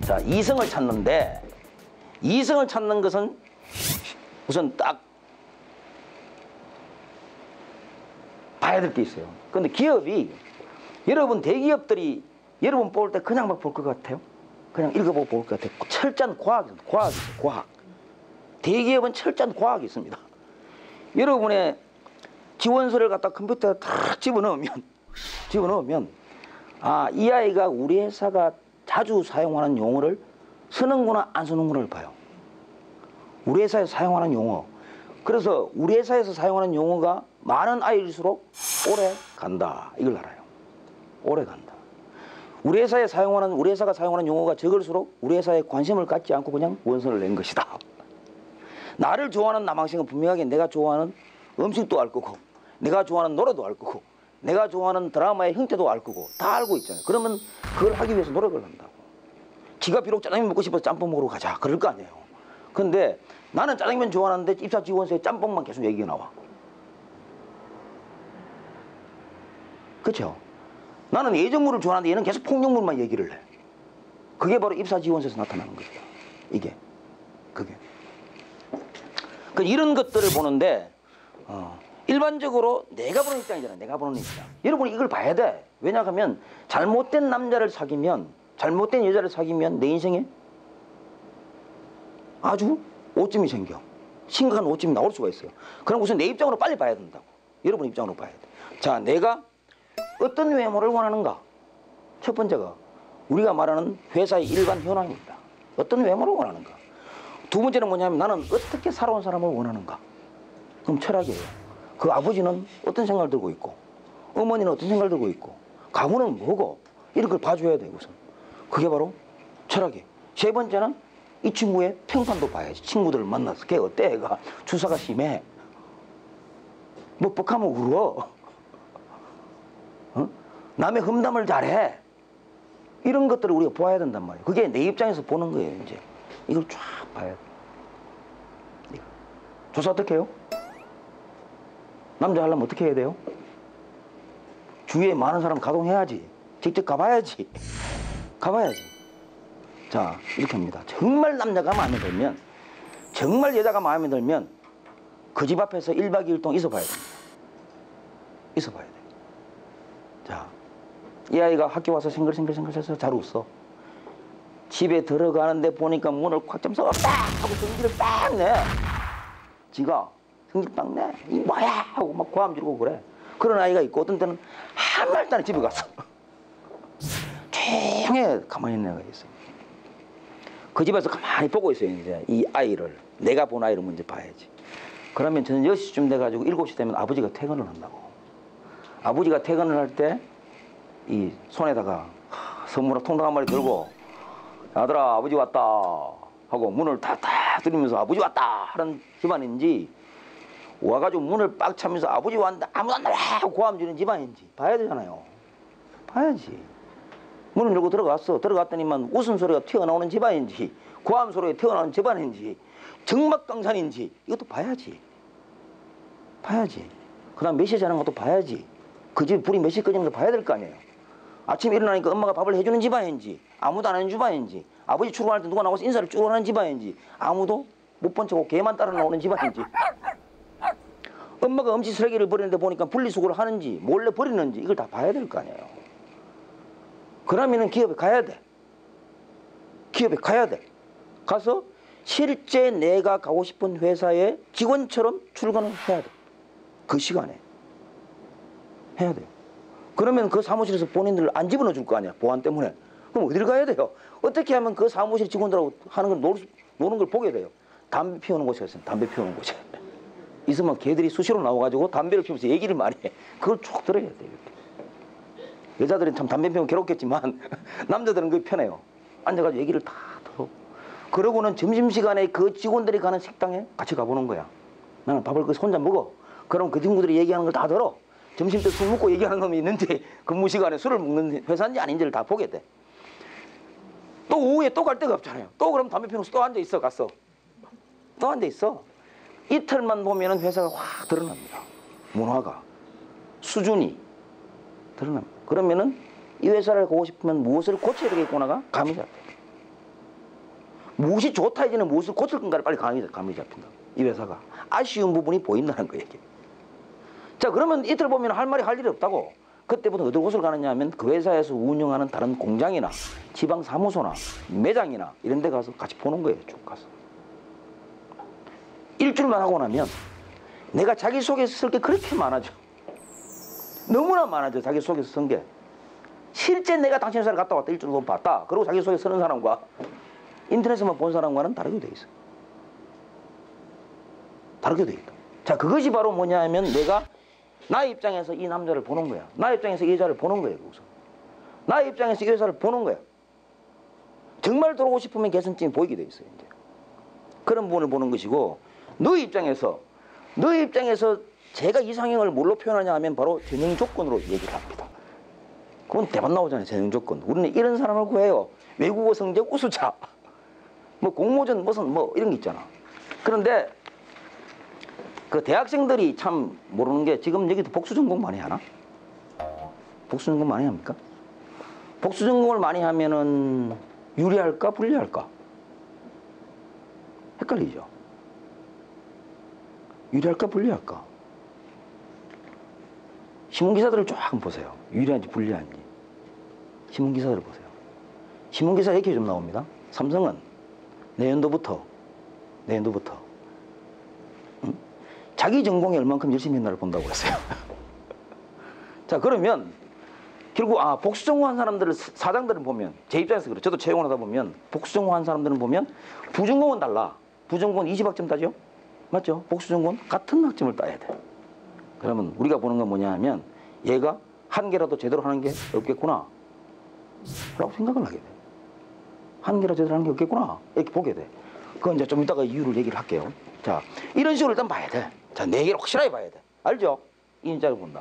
자, 이성을 찾는데 이성을 찾는 것은 우선 딱 봐야 될 게 있어요. 근데 기업이 여러분 대기업들이 여러분 볼 때 그냥 막 볼 것 같아요? 그냥 읽어보고 볼 것 같아요. 철저한 과학이 있어요. 과학. 대기업은 철저한 과학이 있습니다. 여러분의 지원서를 갖다 컴퓨터에 탁 집어넣으면 아, 이 아이가 우리 회사가 자주 사용하는 용어를 쓰는구나 안 쓰는구나를 봐요. 우리 회사에서 사용하는 용어. 그래서 우리 회사에서 사용하는 용어가 많은 아이일수록 오래 간다. 이걸 알아요. 오래 간다. 우리 회사가 사용하는 용어가 적을수록 우리 회사에 관심을 갖지 않고 그냥 원서를 낸 것이다. 나를 좋아하는 남학생은 분명하게 내가 좋아하는 음식도 알 거고, 내가 좋아하는 노래도 알 거고, 내가 좋아하는 드라마의 형태도 알 거고, 다 알고 있잖아요. 그러면 그걸 하기 위해서 노력을 한다고. 지가 비록 짜장면 먹고 싶어서 짬뽕 먹으러 가자. 그럴 거 아니에요. 근데 나는 짜장면 좋아하는데 입사 지원서에 짬뽕만 계속 얘기가 나와. 그렇죠? 나는 예전물을 좋아하는데 얘는 계속 폭력물만 얘기를 해. 그게 바로 입사 지원서에서 나타나는 거예요. 이게. 그게. 그 이런 것들을 보는데 일반적으로 내가 보는 입장이잖아요. 내가 보는 입장. 여러분이 이걸 봐야 돼. 왜냐하면 잘못된 남자를 사귀면, 잘못된 여자를 사귀면 내 인생에 아주 오점이 생겨. 심각한 오점이 나올 수가 있어요. 그럼 우선 내 입장으로 빨리 봐야 된다고. 여러분 입장으로 봐야 돼. 자, 내가 어떤 외모를 원하는가? 첫 번째가 우리가 말하는 회사의 일반 현황입니다. 어떤 외모를 원하는가? 두 번째는 뭐냐면 나는 어떻게 살아온 사람을 원하는가? 그럼 철학이에요. 그 아버지는 어떤 생각을 들고 있고, 어머니는 어떤 생각을 들고 있고, 가문은 뭐고, 이런 걸 봐줘야 돼요, 우선. 그게 바로 철학이에요. 세 번째는 이 친구의 평판도 봐야지. 친구들을 만나서 걔 어때? 걔가 주사가 심해. 뭐 뻑하면 울어. 어? 남의 험담을 잘해. 이런 것들을 우리가 보아야 된단 말이에요. 그게 내 입장에서 보는 거예요, 이제. 이걸 쫙 봐야 돼. 조사 어떻게 해요? 남자 하려면 어떻게 해야 돼요? 주위에 많은 사람 가동해야지. 직접 가봐야지. 가봐야지. 자, 이렇게 합니다. 정말 남자가 마음에 들면, 정말 여자가 마음에 들면 그 집 앞에서 1박 2일 동안 있어봐야 됩니다. 있어봐야 돼. 자, 이 아이가 학교 와서 생글생글해서 잘 웃어. 집에 들어가는데 보니까 문을 콱 잠서 빡! 하고 성질을 빡 내. 지가 성질 빡 내. 이 뭐야? 하고 막 고함 지르고 그래. 그런 아이가 있고 어떤 때는 한 말도 안 해 집에 갔어. 조용해 가만히 있는 애가 있어요. 그 집에서 가만히 보고 있어요. 이제 이 아이를. 내가 본 아이를 먼저 봐야지. 그러면 저는 6시쯤 돼가지고 7시 되면 아버지가 퇴근을 한다고. 아버지가 퇴근을 할 때 이 손에다가 선물을 통닭 한 마리 들고 아들아 아버지 왔다 하고 문을 탁탁 들이면서 아버지 왔다 하는 집안인지 와가지고 문을 빡 차면서 아버지 왔는데 아무도 안 나와 하고 고함 지르는 집안인지 봐야 되잖아요. 봐야지. 문을 열고 들어갔어. 들어갔더니만 웃음소리가 튀어나오는 집안인지 고함 소리가 튀어나오는 집안인지 정막강산인지 이것도 봐야지. 봐야지. 그 다음 몇 시에 자는 것도 봐야지. 그 집 불이 몇 시에 꺼지는 것도 봐야 될 거 아니에요. 아침에 일어나니까 엄마가 밥을 해주는 집안인지 아무도 안 하는 집안인지 아버지 출근할 때 누가 나와서 인사를 쭉 하는 집안인지 아무도 못 본 척하고 개만 따라 나오는 집안인지 엄마가 음식 쓰레기를 버리는데 보니까 분리수거를 하는지 몰래 버리는지 이걸 다 봐야 될 거 아니에요. 그러면은 기업에 가야 돼. 기업에 가야 돼. 가서 실제 내가 가고 싶은 회사의 직원처럼 출근을 해야 돼. 그 시간에 해야 돼요. 그러면 그 사무실에서 본인들을 안 집어넣어 줄 거 아니야. 보안 때문에. 그럼 어디를 가야 돼요? 어떻게 하면 그 사무실 직원들하고 하는 걸 노는 걸 보게 돼요? 담배 피우는 곳에 있어요. 담배 피우는 곳에. 있으면 개들이 수시로 나와가지고 담배를 피우면서 얘기를 많이 해. 그걸 쭉 들어야 돼요. 여자들은 참 담배 피우면 괴롭겠지만 남자들은 그게 편해요. 앉아가지고 얘기를 다 들어. 그러고는 점심시간에 그 직원들이 가는 식당에 같이 가보는 거야. 나는 밥을 거기서 혼자 먹어. 그럼 그 친구들이 얘기하는 걸 다 들어. 점심 때 술 먹고 얘기하는 놈이 있는지 근무 시간에 술을 먹는 회사인지 아닌지를 다 보게 돼. 또 오후에 또 갈 데가 없잖아요. 또 그럼 담배 피우면서 또 앉아있어. 갔어. 또 앉아있어. 이틀만 보면은 회사가 확 드러납니다. 문화가 수준이 드러납니다. 그러면은 이 회사를 가고 싶으면 무엇을 고쳐야 되겠구나가 감이 잡혀요. 무엇이 좋다 이제는 무엇을 고칠 건가를 빨리 감이 잡힌다. 이 회사가 아쉬운 부분이 보인다는 거예요. 이게. 자, 그러면 이틀 보면 할 말이 할 일이 없다고. 그때부터 어디로 곳을 가느냐 하면 그 회사에서 운영하는 다른 공장이나 지방 사무소나 매장이나 이런 데 가서 같이 보는 거예요. 쭉 가서. 일주일만 하고 나면 내가 자기소개서 쓸 게 그렇게 많아져. 너무나 많아져. 자기소개서 쓴 게. 실제 내가 당신 회사를 갔다 왔다 일주일 동안 봤다. 그리고 자기소개 쓰는 사람과 인터넷에만 본 사람과는 다르게 돼 있어. 다르게 돼 있다. 자, 그것이 바로 뭐냐 하면 내가 나의 입장에서 이 남자를 보는 거야. 나의 입장에서 이 여자를 보는 거예요. 거기서. 나의 입장에서 이 여자를 보는 거야. 정말 들어오고 싶으면 개선점이 보이게 돼 있어요. 이제. 그런 부분을 보는 것이고, 너의 입장에서 제가 이상형을 뭘로 표현하냐 하면 바로 전형 조건으로 얘기를 합니다. 그건 대박 나오잖아요. 전형 조건. 우리는 이런 사람을 구해요. 외국어 성적 우수자, 뭐 공모전 무슨 뭐 이런 게 있잖아. 그런데 그 대학생들이 참 모르는 게 지금 여기도 복수 전공 많이 하나? 복수 전공 많이 합니까? 복수 전공을 많이 하면은 유리할까 불리할까? 헷갈리죠. 유리할까 불리할까? 신문기사들을 쫙 한번 보세요. 유리한지 불리한지. 신문기사들을 보세요. 신문기사 이렇게 좀 나옵니다. 삼성은 내년도부터 자기 전공에 얼만큼 열심히 했나를 본다고 그랬어요. 자, 그러면 결국 복수 전공한 사람들을 사장들은 보면 제 입장에서 그래요. 저도 채용을 하다 보면 복수 전공한 사람들은 보면 부전공은 달라. 부전공은 20학점 따죠? 맞죠? 복수 전공은 같은 학점을 따야 돼. 그러면 우리가 보는 건 뭐냐 하면 얘가 한 개라도 제대로 하는 게 없겠구나 라고 생각을 하게 돼. 한 개라도 제대로 하는 게 없겠구나 이렇게 보게 돼. 그건 이제 좀 이따가 이유를 얘기를 할게요. 자, 이런 식으로 일단 봐야 돼. 자, 네 개를 확실하게 봐야 돼. 알죠? 이 인자를 본다.